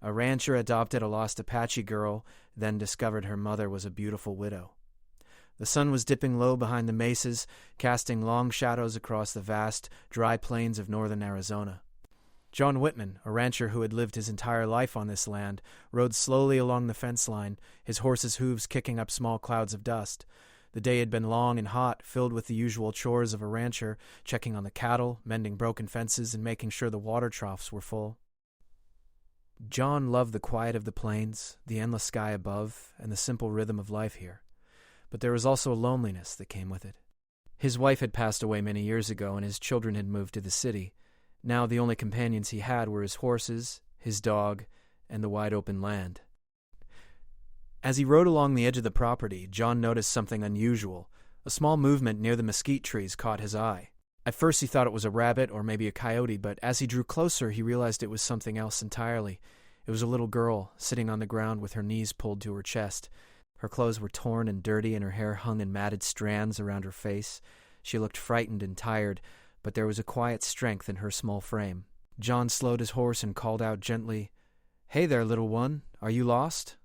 A rancher adopted a lost Apache girl, then discovered her mother was a beautiful widow. The sun was dipping low behind the mesas, casting long shadows across the vast, dry plains of northern Arizona. John Whitman, a rancher who had lived his entire life on this land, rode slowly along the fence line, his horse's hooves kicking up small clouds of dust. The day had been long and hot, filled with the usual chores of a rancher, checking on the cattle, mending broken fences, and making sure the water troughs were full. John loved the quiet of the plains, the endless sky above, and the simple rhythm of life here. But there was also a loneliness that came with it. His wife had passed away many years ago, and his children had moved to the city. Now the only companions he had were his horses, his dog, and the wide-open land. As he rode along the edge of the property, John noticed something unusual. A small movement near the mesquite trees caught his eye. At first he thought it was a rabbit or maybe a coyote, but as he drew closer he realized it was something else entirely. It was a little girl, sitting on the ground with her knees pulled to her chest. Her clothes were torn and dirty, and her hair hung in matted strands around her face. She looked frightened and tired, but there was a quiet strength in her small frame. John slowed his horse and called out gently, "Hey there, little one. Are you lost?"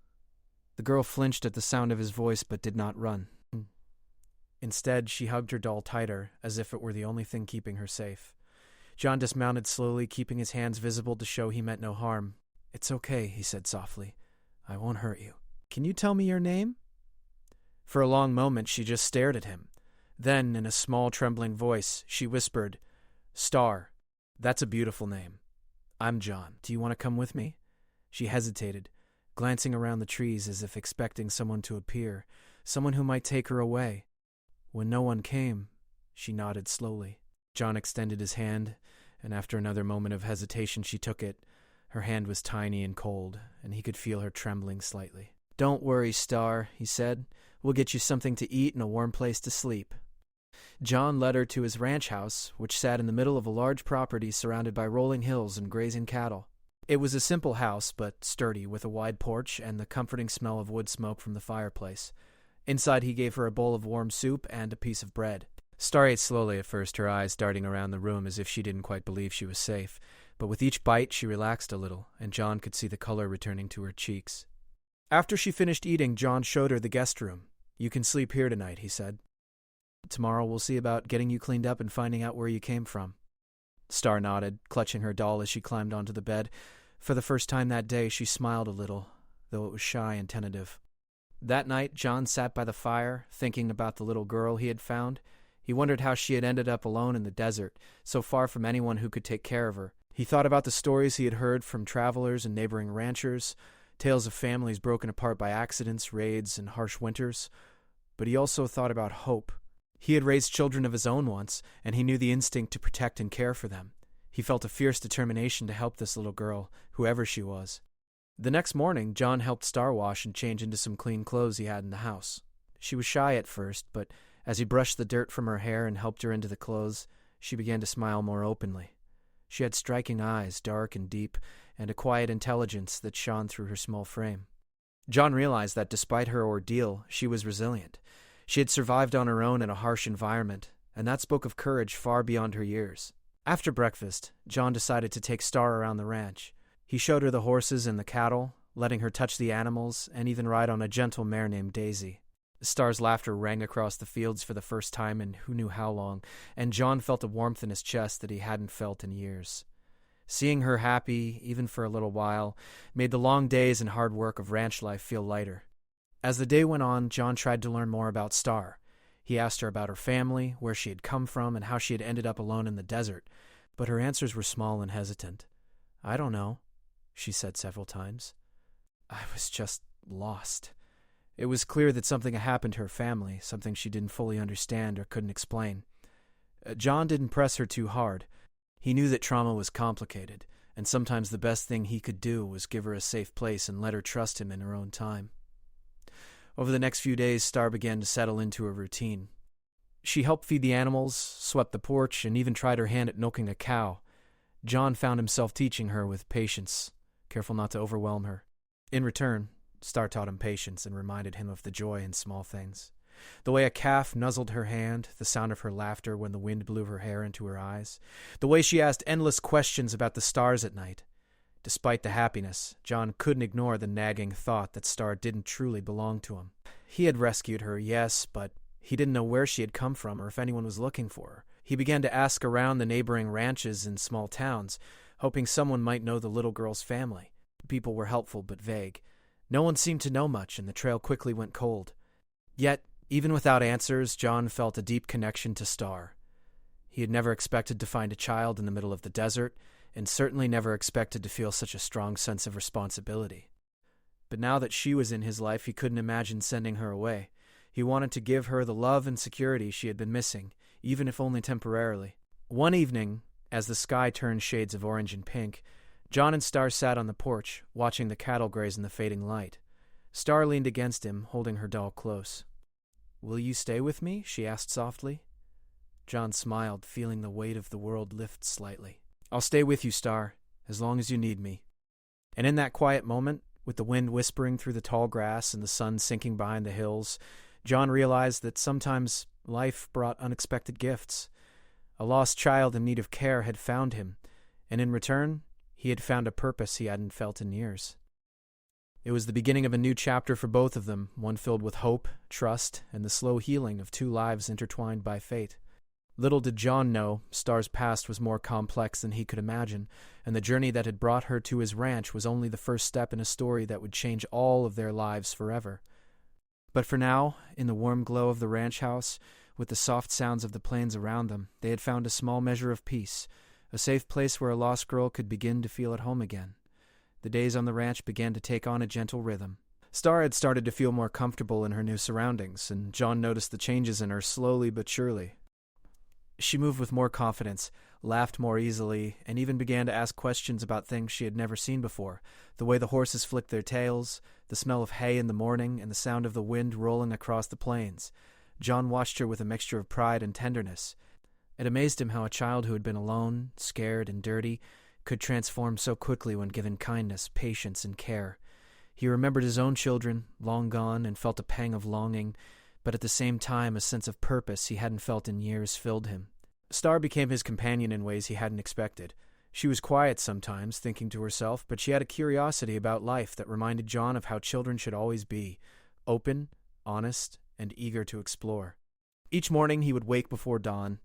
The girl flinched at the sound of his voice but did not run. Instead, she hugged her doll tighter, as if it were the only thing keeping her safe. John dismounted slowly, keeping his hands visible to show he meant no harm. "It's okay," he said softly. "I won't hurt you. Can you tell me your name?" For a long moment, she just stared at him. Then, in a small, trembling voice, she whispered, "Star. That's a beautiful name. I'm John. Do you want to come with me?" She hesitated, glancing around the trees as if expecting someone to appear, someone who might take her away. When no one came, she nodded slowly. John extended his hand, and after another moment of hesitation, she took it. Her hand was tiny and cold, and he could feel her trembling slightly. "Don't worry, Star," he said. "We'll get you something to eat and a warm place to sleep." John led her to his ranch house, which sat in the middle of a large property surrounded by rolling hills and grazing cattle. It was a simple house, but sturdy, with a wide porch and the comforting smell of wood smoke from the fireplace. Inside, he gave her a bowl of warm soup and a piece of bread. Star ate slowly at first, her eyes darting around the room as if she didn't quite believe she was safe. But with each bite, she relaxed a little, and John could see the color returning to her cheeks. After she finished eating, John showed her the guest room. "You can sleep here tonight," he said. "Tomorrow we'll see about getting you cleaned up and finding out where you came from." Star nodded, clutching her doll as she climbed onto the bed. For the first time that day, she smiled a little, though it was shy and tentative. That night, John sat by the fire, thinking about the little girl he had found. He wondered how she had ended up alone in the desert, so far from anyone who could take care of her. He thought about the stories he had heard from travelers and neighboring ranchers, tales of families broken apart by accidents, raids, and harsh winters. But he also thought about hope. He had raised children of his own once, and he knew the instinct to protect and care for them. He felt a fierce determination to help this little girl, whoever she was. The next morning, John helped Star wash and change into some clean clothes he had in the house. She was shy at first, but as he brushed the dirt from her hair and helped her into the clothes, she began to smile more openly. She had striking eyes, dark and deep, and a quiet intelligence that shone through her small frame. John realized that despite her ordeal, she was resilient. She had survived on her own in a harsh environment, and that spoke of courage far beyond her years. After breakfast, John decided to take Star around the ranch. He showed her the horses and the cattle, letting her touch the animals and even ride on a gentle mare named Daisy. Star's laughter rang across the fields for the first time in who knew how long, and John felt a warmth in his chest that he hadn't felt in years. Seeing her happy, even for a little while, made the long days and hard work of ranch life feel lighter. As the day went on, John tried to learn more about Star. He asked her about her family, where she had come from, and how she had ended up alone in the desert, but her answers were small and hesitant. "I don't know," she said several times. "I was just lost." It was clear that something had happened to her family, something she didn't fully understand or couldn't explain. John didn't press her too hard. He knew that trauma was complicated, and sometimes the best thing he could do was give her a safe place and let her trust him in her own time. Over the next few days, Star began to settle into a routine. She helped feed the animals, swept the porch, and even tried her hand at milking a cow. John found himself teaching her with patience, careful not to overwhelm her. In return, Star taught him patience and reminded him of the joy in small things. The way a calf nuzzled her hand, the sound of her laughter when the wind blew her hair into her eyes, the way she asked endless questions about the stars at night. Despite the happiness, John couldn't ignore the nagging thought that Star didn't truly belong to him. He had rescued her, yes, but he didn't know where she had come from or if anyone was looking for her. He began to ask around the neighboring ranches and small towns, hoping someone might know the little girl's family. People were helpful but vague. No one seemed to know much, and the trail quickly went cold. Yet, even without answers, John felt a deep connection to Star. He had never expected to find a child in the middle of the desert, and certainly never expected to feel such a strong sense of responsibility. But now that she was in his life, he couldn't imagine sending her away. He wanted to give her the love and security she had been missing, even if only temporarily. One evening, as the sky turned shades of orange and pink, John and Star sat on the porch, watching the cattle graze in the fading light. Star leaned against him, holding her doll close. "Will you stay with me?" she asked softly. John smiled, feeling the weight of the world lift slightly. "I'll stay with you, Star, as long as you need me." And in that quiet moment, with the wind whispering through the tall grass and the sun sinking behind the hills, John realized that sometimes life brought unexpected gifts. A lost child in need of care had found him, and in return, he had found a purpose he hadn't felt in years. It was the beginning of a new chapter for both of them, one filled with hope, trust, and the slow healing of two lives intertwined by fate. Little did John know, Star's past was more complex than he could imagine, and the journey that had brought her to his ranch was only the first step in a story that would change all of their lives forever. But for now, in the warm glow of the ranch house, with the soft sounds of the plains around them, they had found a small measure of peace, a safe place where a lost girl could begin to feel at home again. The days on the ranch began to take on a gentle rhythm. Star had started to feel more comfortable in her new surroundings, and John noticed the changes in her slowly but surely. She moved with more confidence, laughed more easily, and even began to ask questions about things she had never seen before, the way the horses flicked their tails, the smell of hay in the morning, and the sound of the wind rolling across the plains. John watched her with a mixture of pride and tenderness. It amazed him how a child who had been alone, scared, and dirty could transform so quickly when given kindness, patience, and care. He remembered his own children, long gone, and felt a pang of longing, but at the same time a sense of purpose he hadn't felt in years filled him. Star became his companion in ways he hadn't expected. She was quiet sometimes, thinking to herself, but she had a curiosity about life that reminded John of how children should always be, open, honest, and eager to explore. Each morning he would wake before dawn,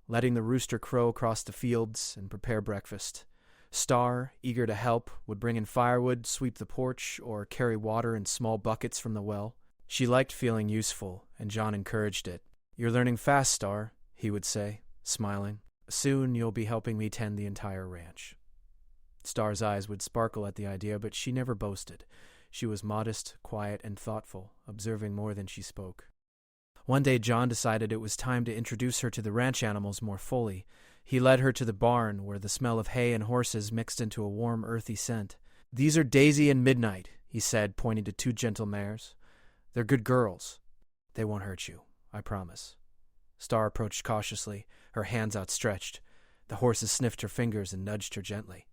letting the rooster crow across the fields and prepare breakfast. Star, eager to help, would bring in firewood, sweep the porch, or carry water in small buckets from the well. She liked feeling useful, and John encouraged it. "You're learning fast, Star," he would say, smiling. "Soon you'll be helping me tend the entire ranch." Star's eyes would sparkle at the idea, but she never boasted. She was modest, quiet, and thoughtful, observing more than she spoke. One day John decided it was time to introduce her to the ranch animals more fully. He led her to the barn, where the smell of hay and horses mixed into a warm, earthy scent. "These are Daisy and Midnight," he said, pointing to two gentle mares. "They're good girls. They won't hurt you, I promise." Star approached cautiously, her hands outstretched. The horses sniffed her fingers and nudged her gently.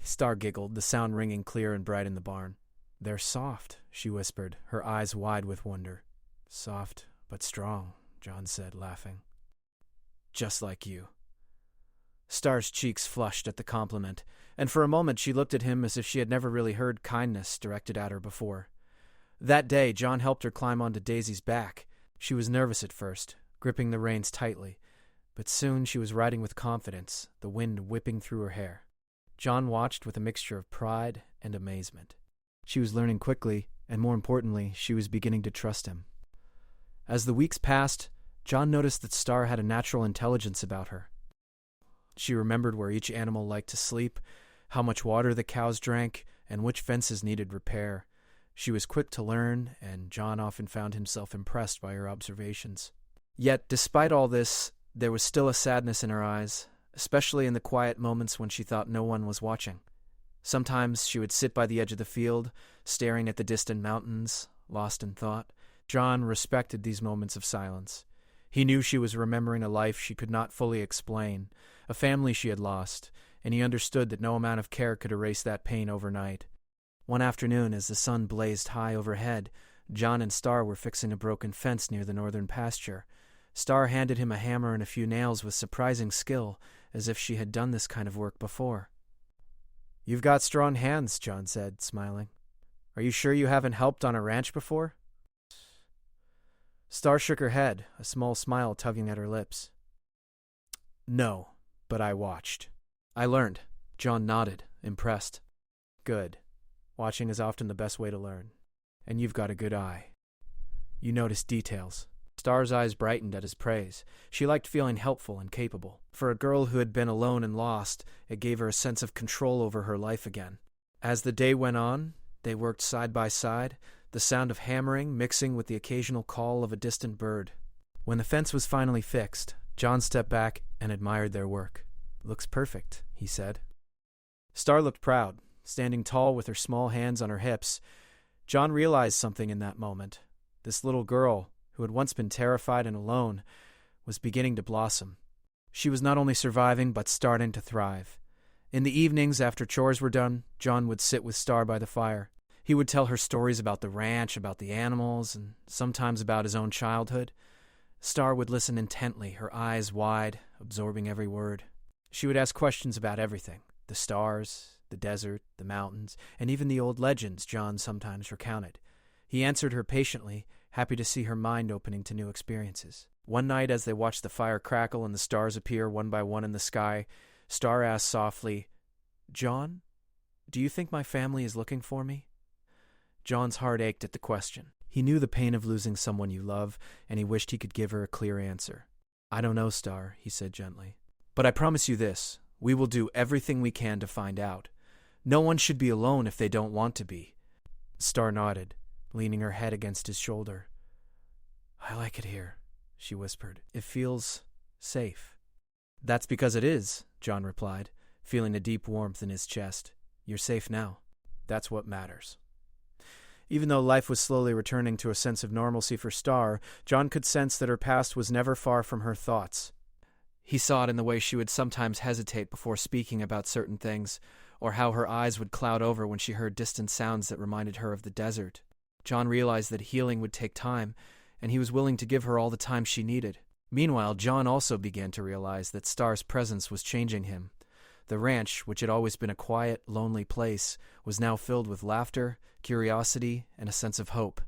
Star giggled, the sound ringing clear and bright in the barn. "They're soft," she whispered, her eyes wide with wonder. "Soft, but strong," John said, laughing. "Just like you." Star's cheeks flushed at the compliment, and for a moment she looked at him as if she had never really heard kindness directed at her before. That day, John helped her climb onto Daisy's back. She was nervous at first, gripping the reins tightly, but soon she was riding with confidence, the wind whipping through her hair. John watched with a mixture of pride and amazement. She was learning quickly, and more importantly, she was beginning to trust him. As the weeks passed, John noticed that Star had a natural intelligence about her. She remembered where each animal liked to sleep, how much water the cows drank, and which fences needed repair. She was quick to learn, and John often found himself impressed by her observations. Yet, despite all this, there was still a sadness in her eyes, especially in the quiet moments when she thought no one was watching. Sometimes she would sit by the edge of the field, staring at the distant mountains, lost in thought. John respected these moments of silence. He knew she was remembering a life she could not fully explain, a family she had lost, and he understood that no amount of care could erase that pain overnight. One afternoon, as the sun blazed high overhead, John and Star were fixing a broken fence near the northern pasture. Star handed him a hammer and a few nails with surprising skill, as if she had done this kind of work before. "You've got strong hands," John said, smiling. "Are you sure you haven't helped on a ranch before?" Star shook her head, a small smile tugging at her lips. "No, but I watched. I learned." John nodded, impressed. "Good. Watching is often the best way to learn. And you've got a good eye. You notice details." Star's eyes brightened at his praise. She liked feeling helpful and capable. For a girl who had been alone and lost, it gave her a sense of control over her life again. As the day went on, they worked side by side, the sound of hammering mixing with the occasional call of a distant bird. When the fence was finally fixed, John stepped back and admired their work. "Looks perfect," he said. Star looked proud, standing tall with her small hands on her hips. John realized something in that moment. This little girl, who had once been terrified and alone, was beginning to blossom. She was not only surviving, but starting to thrive. In the evenings, after chores were done, John would sit with Star by the fire. He would tell her stories about the ranch, about the animals, and sometimes about his own childhood. Star would listen intently, her eyes wide, absorbing every word. She would ask questions about everything: the stars, the desert, the mountains, and even the old legends John sometimes recounted. He answered her patiently, happy to see her mind opening to new experiences. One night, as they watched the fire crackle and the stars appear one by one in the sky, Star asked softly, "John, do you think my family is looking for me?" John's heart ached at the question. He knew the pain of losing someone you love, and he wished he could give her a clear answer. "I don't know, Star," he said gently. "But I promise you this, we will do everything we can to find out. No one should be alone if they don't want to be." Star nodded, leaning her head against his shoulder. "I like it here," she whispered. "It feels safe." "That's because it is," John replied, feeling a deep warmth in his chest. "You're safe now. That's what matters." Even though life was slowly returning to a sense of normalcy for Star, John could sense that her past was never far from her thoughts. He saw it in the way she would sometimes hesitate before speaking about certain things, or how her eyes would cloud over when she heard distant sounds that reminded her of the desert. John realized that healing would take time, and he was willing to give her all the time she needed. Meanwhile, John also began to realize that Star's presence was changing him. The ranch, which had always been a quiet, lonely place, was now filled with laughter, curiosity, and a sense of hope.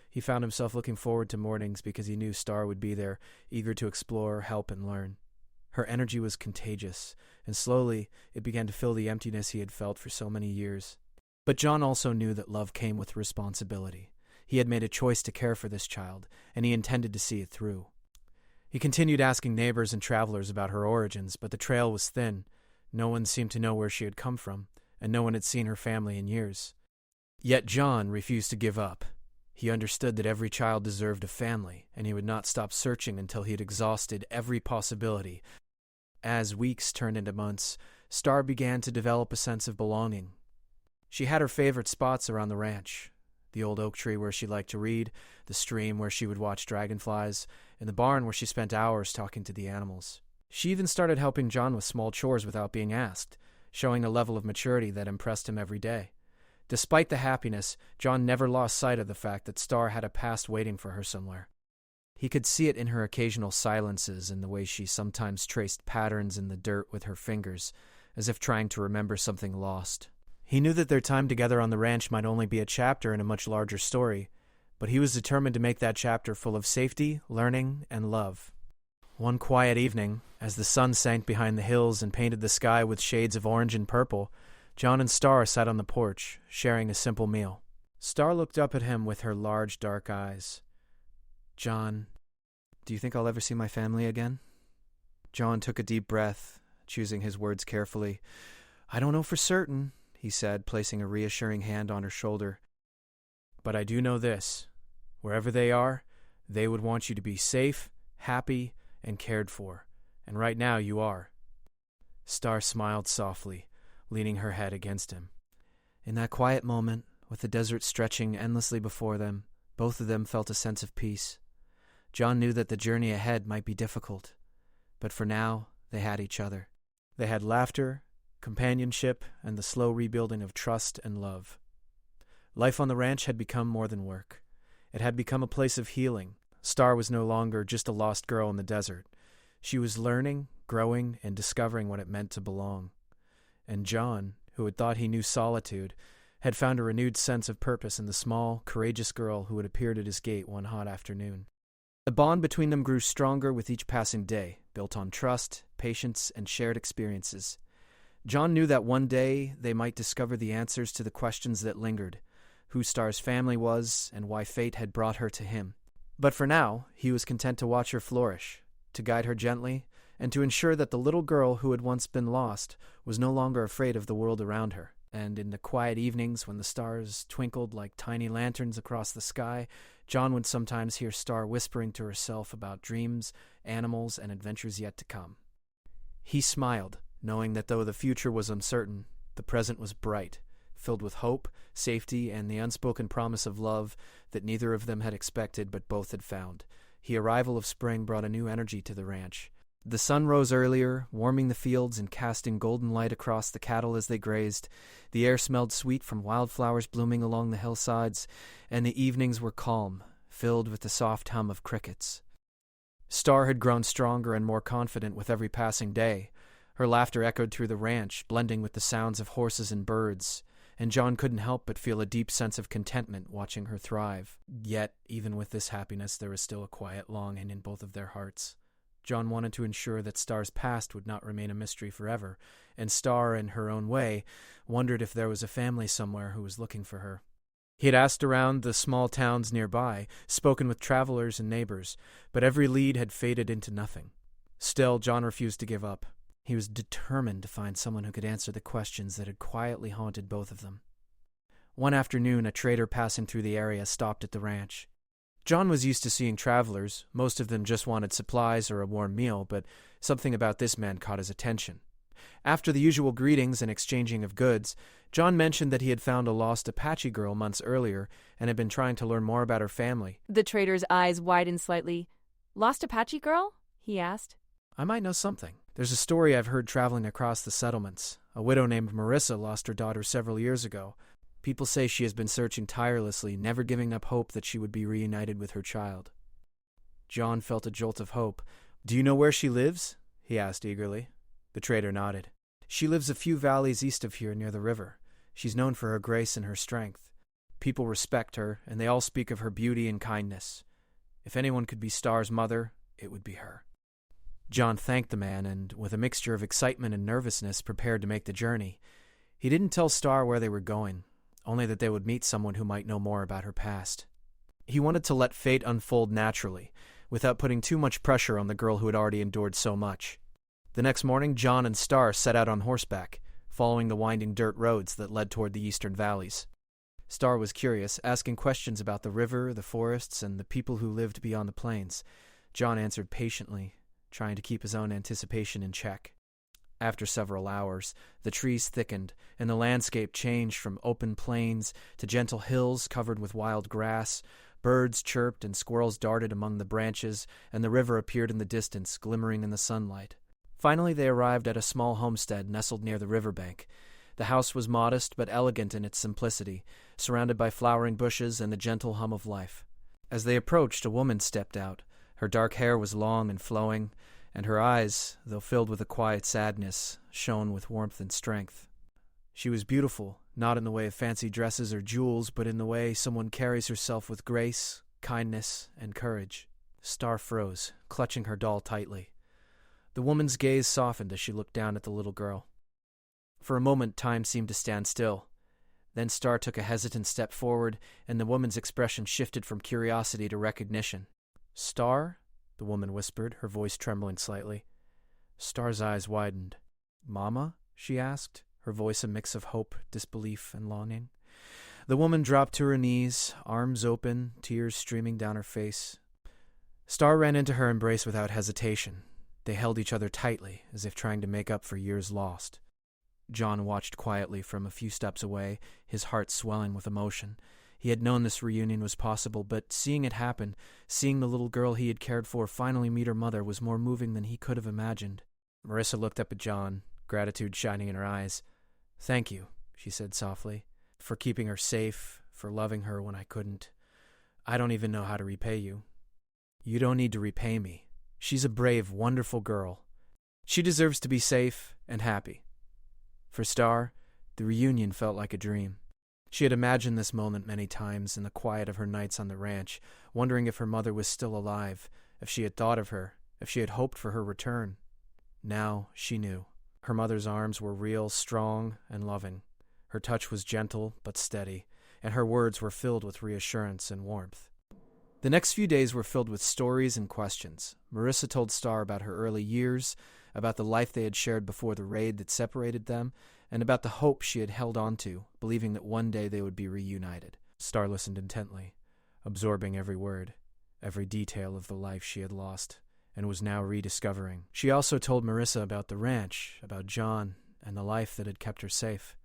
He found himself looking forward to mornings because he knew Star would be there, eager to explore, help, and learn. Her energy was contagious, and slowly it began to fill the emptiness he had felt for so many years. But John also knew that love came with responsibility. He had made a choice to care for this child, and he intended to see it through. He continued asking neighbors and travelers about her origins, but the trail was thin. No one seemed to know where she had come from, and no one had seen her family in years. Yet John refused to give up. He understood that every child deserved a family, and he would not stop searching until he had exhausted every possibility. As weeks turned into months, Star began to develop a sense of belonging. She had her favorite spots around the ranch: the old oak tree where she liked to read, the stream where she would watch dragonflies, and the barn where she spent hours talking to the animals. She even started helping John with small chores without being asked, showing a level of maturity that impressed him every day. Despite the happiness, John never lost sight of the fact that Star had a past waiting for her somewhere. He could see it in her occasional silences and the way she sometimes traced patterns in the dirt with her fingers, as if trying to remember something lost. He knew that their time together on the ranch might only be a chapter in a much larger story, but he was determined to make that chapter full of safety, learning, and love. One quiet evening, as the sun sank behind the hills and painted the sky with shades of orange and purple, John and Star sat on the porch, sharing a simple meal. Star looked up at him with her large, dark eyes. "John, do you think I'll ever see my family again?" John took a deep breath, choosing his words carefully. "I don't know for certain," he said, placing a reassuring hand on her shoulder. "But I do know this. Wherever they are, they would want you to be safe, happy, and cared for. And right now you are." Star smiled softly, leaning her head against him. In that quiet moment, with the desert stretching endlessly before them, both of them felt a sense of peace. John knew that the journey ahead might be difficult, but for now, they had each other. They had laughter, companionship, and the slow rebuilding of trust and love. Life on the ranch had become more than work. It had become a place of healing. Star was no longer just a lost girl in the desert. She was learning, growing, and discovering what it meant to belong. And John, who had thought he knew solitude, had found a renewed sense of purpose in the small, courageous girl who had appeared at his gate one hot afternoon. The bond between them grew stronger with each passing day, built on trust, patience, and shared experiences. John knew that one day they might discover the answers to the questions that lingered, who Star's family was and why fate had brought her to him. But for now, he was content to watch her flourish, to guide her gently, and to ensure that the little girl who had once been lost was no longer afraid of the world around her. And in the quiet evenings when the stars twinkled like tiny lanterns across the sky, John would sometimes hear Star whispering to herself about dreams, animals, and adventures yet to come. He smiled, knowing that though the future was uncertain, the present was bright, filled with hope, safety, and the unspoken promise of love that neither of them had expected but both had found. The arrival of spring brought a new energy to the ranch. The sun rose earlier, warming the fields and casting golden light across the cattle as they grazed. The air smelled sweet from wildflowers blooming along the hillsides, and the evenings were calm, filled with the soft hum of crickets. Star had grown stronger and more confident with every passing day. Her laughter echoed through the ranch, blending with the sounds of horses and birds, and John couldn't help but feel a deep sense of contentment watching her thrive. Yet, even with this happiness, there was still a quiet longing in both of their hearts. John wanted to ensure that Star's past would not remain a mystery forever, and Star, in her own way, wondered if there was a family somewhere who was looking for her. He had asked around the small towns nearby, spoken with travelers and neighbors, but every lead had faded into nothing. Still, John refused to give up. He was determined to find someone who could answer the questions that had quietly haunted both of them. One afternoon, a trader passing through the area stopped at the ranch. John was used to seeing travelers. Most of them just wanted supplies or a warm meal, but something about this man caught his attention. After the usual greetings and exchanging of goods, John mentioned that he had found a lost Apache girl months earlier and had been trying to learn more about her family. The trader's eyes widened slightly. "Lost Apache girl?" he asked. "I might know something. There's a story I've heard traveling across the settlements. A widow named Marissa lost her daughter several years ago. People say she has been searching tirelessly, never giving up hope that she would be reunited with her child." John felt a jolt of hope. "Do you know where she lives?" he asked eagerly. The trader nodded. "She lives a few valleys east of here near the river. She's known for her grace and her strength. People respect her, and they all speak of her beauty and kindness. If anyone could be Star's mother, it would be her." John thanked the man and, with a mixture of excitement and nervousness, prepared to make the journey. He didn't tell Star where they were going, only that they would meet someone who might know more about her past. He wanted to let fate unfold naturally, without putting too much pressure on the girl who had already endured so much. The next morning, John and Star set out on horseback, following the winding dirt roads that led toward the eastern valleys. Star was curious, asking questions about the river, the forests, and the people who lived beyond the plains. John answered patiently, trying to keep his own anticipation in check. After several hours, the trees thickened, and the landscape changed from open plains to gentle hills covered with wild grass. Birds chirped and squirrels darted among the branches, and the river appeared in the distance, glimmering in the sunlight. Finally, they arrived at a small homestead nestled near the riverbank. The house was modest but elegant in its simplicity, surrounded by flowering bushes and the gentle hum of life. As they approached, a woman stepped out. Her dark hair was long and flowing, and her eyes, though filled with a quiet sadness, shone with warmth and strength. She was beautiful, not in the way of fancy dresses or jewels, but in the way someone carries herself with grace, kindness, and courage. Star froze, clutching her doll tightly. The woman's gaze softened as she looked down at the little girl. For a moment, time seemed to stand still. Then Star took a hesitant step forward, and the woman's expression shifted from curiosity to recognition. "Star?" the woman whispered, her voice trembling slightly. Star's eyes widened. "Mama?" she asked, her voice a mix of hope, disbelief, and longing. The woman dropped to her knees, arms open, tears streaming down her face. Star ran into her embrace without hesitation. They held each other tightly, as if trying to make up for years lost. John watched quietly from a few steps away, his heart swelling with emotion. He had known this reunion was possible, but seeing it happen, seeing the little girl he had cared for finally meet her mother, was more moving than he could have imagined. Marissa looked up at John, gratitude shining in her eyes. "Thank you," she said softly, "for keeping her safe, for loving her when I couldn't. I don't even know how to repay you." "You don't need to repay me. She's a brave, wonderful girl. She deserves to be safe and happy. For Star, The reunion felt like a dream. She had imagined this moment many times in the quiet of her nights on the ranch, wondering if her mother was still alive, if she had thought of her, if she had hoped for her return. Now she knew. Her mother's arms were real, strong, and loving. Her touch was gentle but steady, and her words were filled with reassurance and warmth. The next few days were filled with stories and questions. Marissa told Star about her early years, about the life they had shared before the raid that separated them, and about the hope she had held on to, believing that one day they would be reunited. Star listened intently, absorbing every word, every detail of the life she had lost, and was now rediscovering. She also told Marissa about the ranch, about John, and the life that had kept her safe.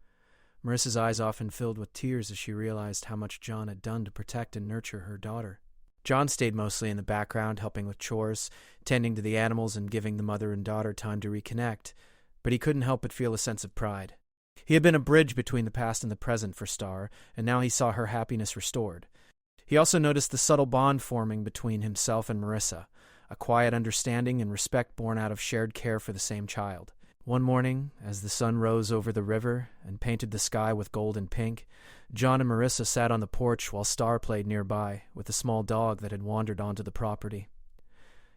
Marissa's eyes often filled with tears as she realized how much John had done to protect and nurture her daughter. John stayed mostly in the background, helping with chores, tending to the animals, and giving the mother and daughter time to reconnect, but he couldn't help but feel a sense of pride. He had been a bridge between the past and the present for Star, and now he saw her happiness restored. He also noticed the subtle bond forming between himself and Marissa, a quiet understanding and respect born out of shared care for the same child. One morning, as the sun rose over the river and painted the sky with gold and pink, John and Marissa sat on the porch while Star played nearby with a small dog that had wandered onto the property.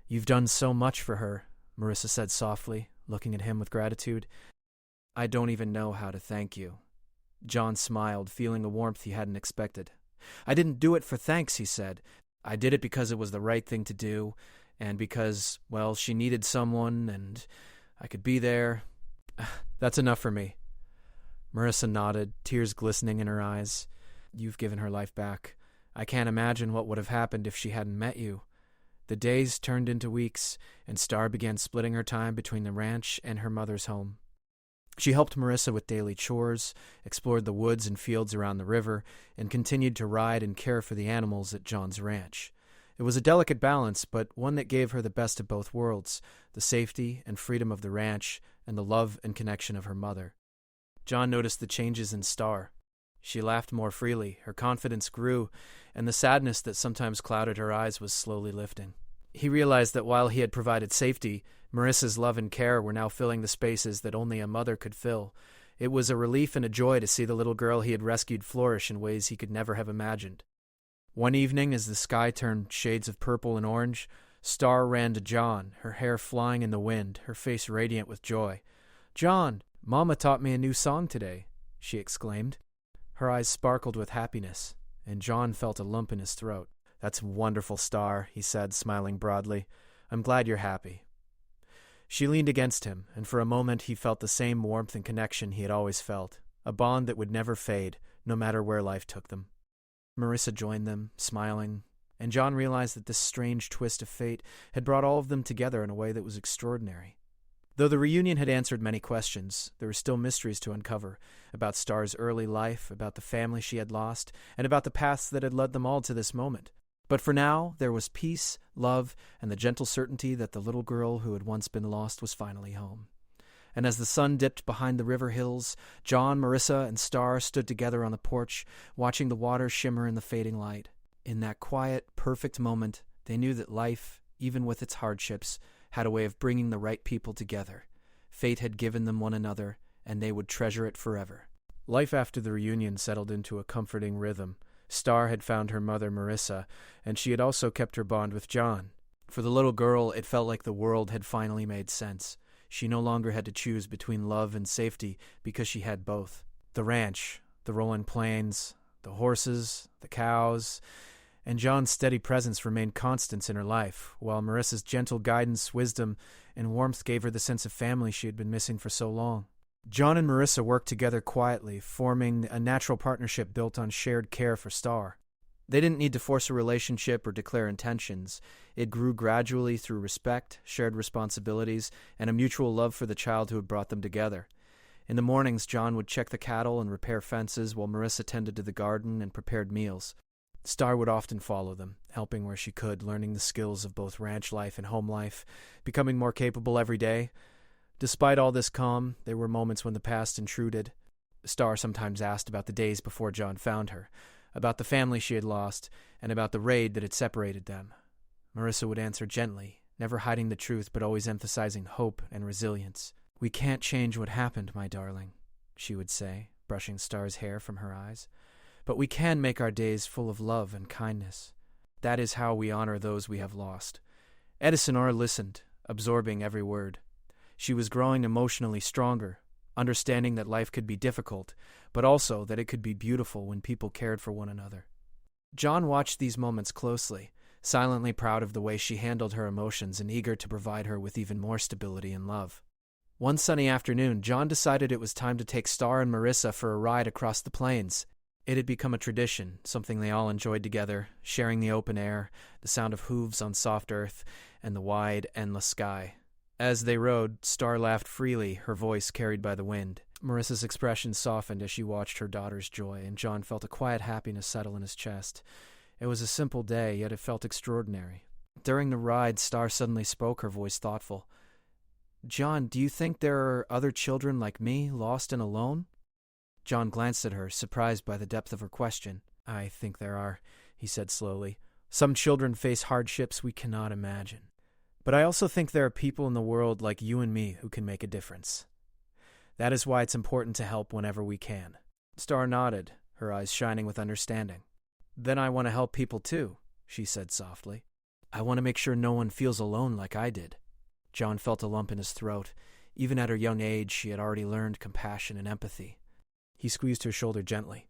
"You've done so much for her," Marissa said softly, looking at him with gratitude. "I don't even know how to thank you." John smiled, feeling a warmth he hadn't expected. "I didn't do it for thanks," he said. "I did it because it was the right thing to do, and because, well, she needed someone, and I could be there. That's enough for me." Marissa nodded, tears glistening in her eyes. "You've given her life back. I can't imagine what would have happened if she hadn't met you." The days turned into weeks, and Star began splitting her time between the ranch and her mother's home. She helped Marissa with daily chores, explored the woods and fields around the river, and continued to ride and care for the animals at John's ranch. It was a delicate balance, but one that gave her the best of both worlds, the safety and freedom of the ranch and the love and connection of her mother. John noticed the changes in Star. She laughed more freely, her confidence grew, and the sadness that sometimes clouded her eyes was slowly lifting. He realized that while he had provided safety, Marissa's love and care were now filling the spaces that only a mother could fill. It was a relief and a joy to see the little girl he had rescued flourish in ways he could never have imagined. One evening, as the sky turned shades of purple and orange, Star ran to John, her hair flying in the wind, her face radiant with joy. "John, Mama taught me a new song today," she exclaimed. Her eyes sparkled with happiness, and John felt a lump in his throat. "That's wonderful, Star," he said, smiling broadly. "I'm glad you're happy." She leaned against him, and for a moment he felt the same warmth and connection he had always felt, a bond that would never fade, no matter where life took them. Marissa joined them, smiling, and John realized that this strange twist of fate had brought all of them together in a way that was extraordinary. Though the reunion had answered many questions, there were still mysteries to uncover about Star's early life, about the family she had lost, and about the paths that had led them all to this moment. But for now, there was peace, love, and the gentle certainty that the little girl who had once been lost was finally home. And as the sun dipped behind the river hills, John, Marissa, and Star stood together on the porch, watching the water shimmer in the fading light. In that quiet, perfect moment, they knew that life, even with its hardships, had a way of bringing the right people together. Fate had given them one another, and they would treasure it forever. Life after the reunion settled into a comforting rhythm. Star had found her mother, Marissa, and she had also kept her bond with John. For the little girl, it felt like the world had finally made sense. She no longer had to choose between love and safety because she had both. The ranch, the rolling plains, the horses, the cows, and John's steady presence remained constants in her life, while Marissa's gentle guidance, wisdom, and warmth gave her the sense of family she had been missing for so long. John and Marissa worked together quietly, forming a natural partnership built on shared care for Star. They didn't need to force a relationship or declare intentions. It grew gradually through respect, shared responsibilities, and a mutual love for the child who had brought them together. In the mornings, John would check the cattle and repair fences, while Marissa tended to the garden and prepared meals. Star would often follow them, helping where she could, learning the skills of both ranch life and home life, becoming more capable every day. Despite all this calm, there were moments when the past intruded. Star sometimes asked about the days before John found her, about the family she had lost, and about the raid that had separated them. Marissa would answer gently, never hiding the truth but always emphasizing hope and resilience. "We can't change what happened, my darling," she would say, brushing Star's hair from her eyes. "But we can make our days full of love and kindness. That is how we honor those we have lost." Aura listened, absorbing every word. She was growing emotionally stronger, understanding that life could be difficult, but also that it could be beautiful when people cared for one another. John watched these moments closely, silently proud of the way she handled her emotions and eager to provide her with even more stability and love. One sunny afternoon, John decided it was time to take Star and Marissa for a ride across the plains. It had become a tradition, something they all enjoyed together, sharing the open air, the sound of hooves on soft earth, and the wide, endless sky. As they rode, Star laughed freely, her voice carried by the wind. Marissa's expression softened as she watched her daughter's joy, and John felt a quiet happiness settle in his chest. It was a simple day, yet it felt extraordinary. During the ride, Star suddenly spoke, her voice thoughtful. "John, do you think there are other children like me, lost and alone?" John glanced at her, surprised by the depth of her question. "I think there are," he said slowly. "Some children face hardships we cannot imagine. But I also think there are people in the world like you and me who can make a difference. That is why it's important to help whenever we can." Star nodded, her eyes shining with understanding. "Then I want to help people too," she said softly. "I want to make sure no one feels alone like I did." John felt a lump in his throat. Even at her young age, she had already learned compassion and empathy. He squeezed her shoulder gently.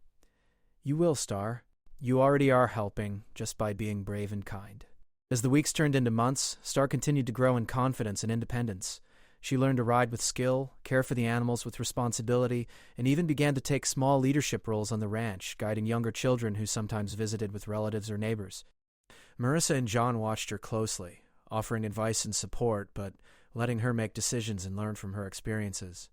"You will, Star. You already are helping, just by being brave and kind." As the weeks turned into months, Star continued to grow in confidence and independence. She learned to ride with skill, care for the animals with responsibility, and even began to take small leadership roles on the ranch, guiding younger children who sometimes visited with relatives or neighbors. Marissa and John watched her closely, offering advice and support, but letting her make decisions and learn from her experiences.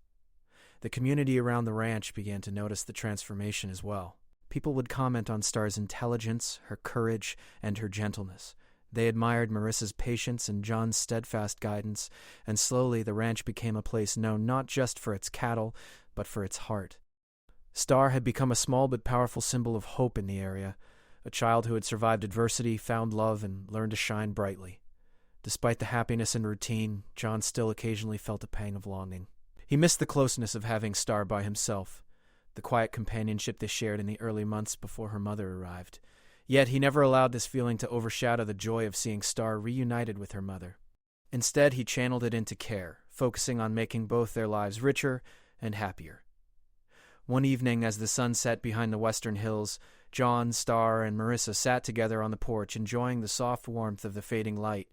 The community around the ranch began to notice the transformation as well. People would comment on Star's intelligence, her courage, and her gentleness. They admired Marissa's patience and John's steadfast guidance, and slowly the ranch became a place known not just for its cattle, but for its heart. Star had become a small but powerful symbol of hope in the area, a child who had survived adversity, found love, and learned to shine brightly. Despite the happiness and routine, John still occasionally felt a pang of longing. He missed the closeness of having Star by himself, the quiet companionship they shared in the early months before her mother arrived. Yet he never allowed this feeling to overshadow the joy of seeing Star reunited with her mother. Instead, he channeled it into care, focusing on making both their lives richer and happier. One evening, as the sun set behind the western hills, John, Star, and Marissa sat together on the porch, enjoying the soft warmth of the fading light.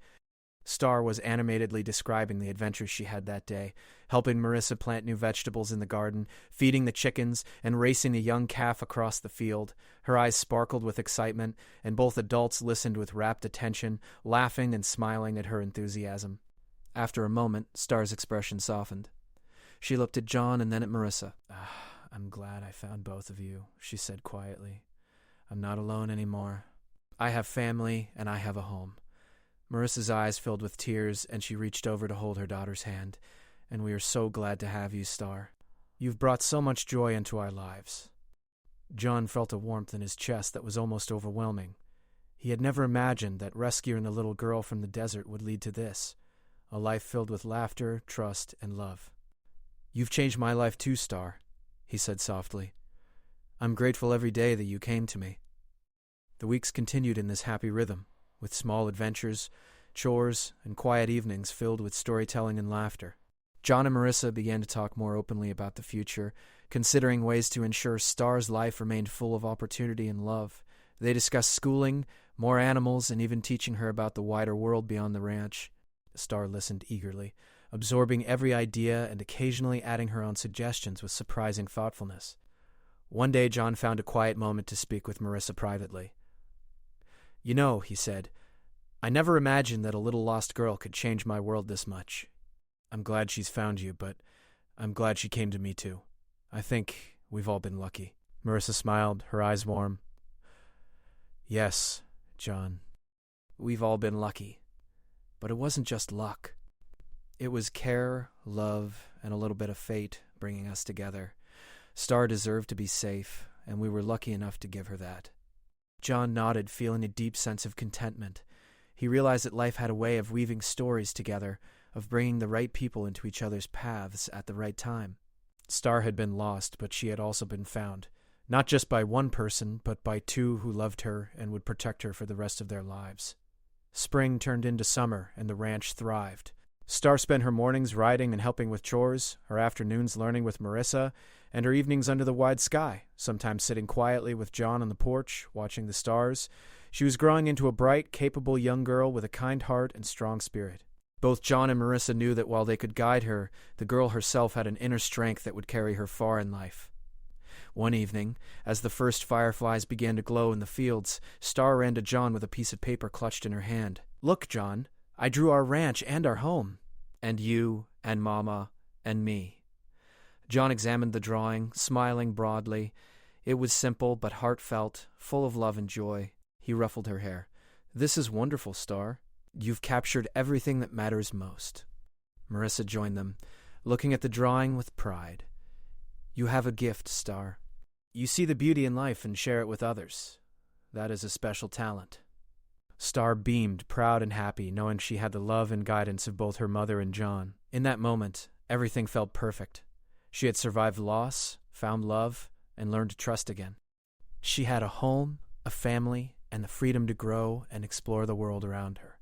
Star was animatedly describing the adventures she had that day, helping Marissa plant new vegetables in the garden, feeding the chickens, and racing the young calf across the field. Her eyes sparkled with excitement, and both adults listened with rapt attention, laughing and smiling at her enthusiasm. After a moment, Star's expression softened. She looked at John and then at Marissa. "I'm glad I found both of you," she said quietly. "I'm not alone anymore. I have family, and I have a home." Marissa's eyes filled with tears, and she reached over to hold her daughter's hand. "And we are so glad to have you, Star. You've brought so much joy into our lives." John felt a warmth in his chest that was almost overwhelming. He had never imagined that rescuing the little girl from the desert would lead to this, a life filled with laughter, trust, and love. "You've changed my life too, Star," he said softly. "I'm grateful every day that you came to me." The weeks continued in this happy rhythm, with small adventures, chores, and quiet evenings filled with storytelling and laughter. John and Marissa began to talk more openly about the future, considering ways to ensure Star's life remained full of opportunity and love. They discussed schooling, more animals, and even teaching her about the wider world beyond the ranch. Star listened eagerly, absorbing every idea and occasionally adding her own suggestions with surprising thoughtfulness. One day, John found a quiet moment to speak with Marissa privately. "You know," he said, "I never imagined that a little lost girl could change my world this much. I'm glad she's found you, but I'm glad she came to me too. I think we've all been lucky." Marissa smiled, her eyes warm. "Yes, John, we've all been lucky. But it wasn't just luck. It was care, love, and a little bit of fate bringing us together. Star deserved to be safe, and we were lucky enough to give her that." John nodded, feeling a deep sense of contentment. He realized that life had a way of weaving stories together, of bringing the right people into each other's paths at the right time. Star had been lost, but she had also been found, not just by one person, but by two who loved her and would protect her for the rest of their lives. Spring turned into summer, and the ranch thrived. Star spent her mornings riding and helping with chores, her afternoons learning with Marissa, and her evenings under the wide sky, sometimes sitting quietly with John on the porch, watching the stars. She was growing into a bright, capable young girl with a kind heart and strong spirit. Both John and Marissa knew that while they could guide her, the girl herself had an inner strength that would carry her far in life. One evening, as the first fireflies began to glow in the fields, Star ran to John with a piece of paper clutched in her hand. "Look, John, I drew our ranch and our home. And you, and Mama, and me." John examined the drawing, smiling broadly. It was simple but heartfelt, full of love and joy. He ruffled her hair. "This is wonderful, Star. You've captured everything that matters most." Marissa joined them, looking at the drawing with pride. "You have a gift, Star. You see the beauty in life and share it with others. That is a special talent." Star beamed, proud and happy, knowing she had the love and guidance of both her mother and John. In that moment, everything felt perfect. She had survived loss, found love, and learned to trust again. She had a home, a family, and the freedom to grow and explore the world around her.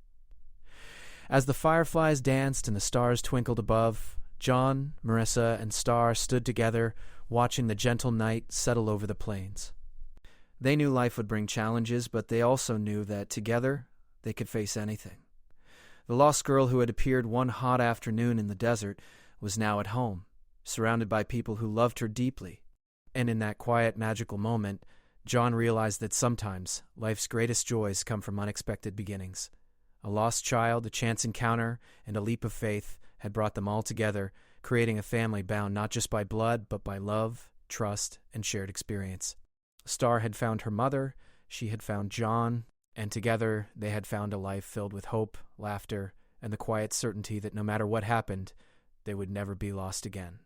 As the fireflies danced and the stars twinkled above, John, Marissa, and Star stood together, watching the gentle night settle over the plains. They knew life would bring challenges, but they also knew that together they could face anything. The lost girl who had appeared one hot afternoon in the desert was now at home, surrounded by people who loved her deeply. And in that quiet, magical moment, John realized that sometimes life's greatest joys come from unexpected beginnings. A lost child, a chance encounter, and a leap of faith had brought them all together, creating a family bound not just by blood, but by love, trust, and shared experience. Star had found her mother, she had found John, and together they had found a life filled with hope, laughter, and the quiet certainty that no matter what happened, they would never be lost again.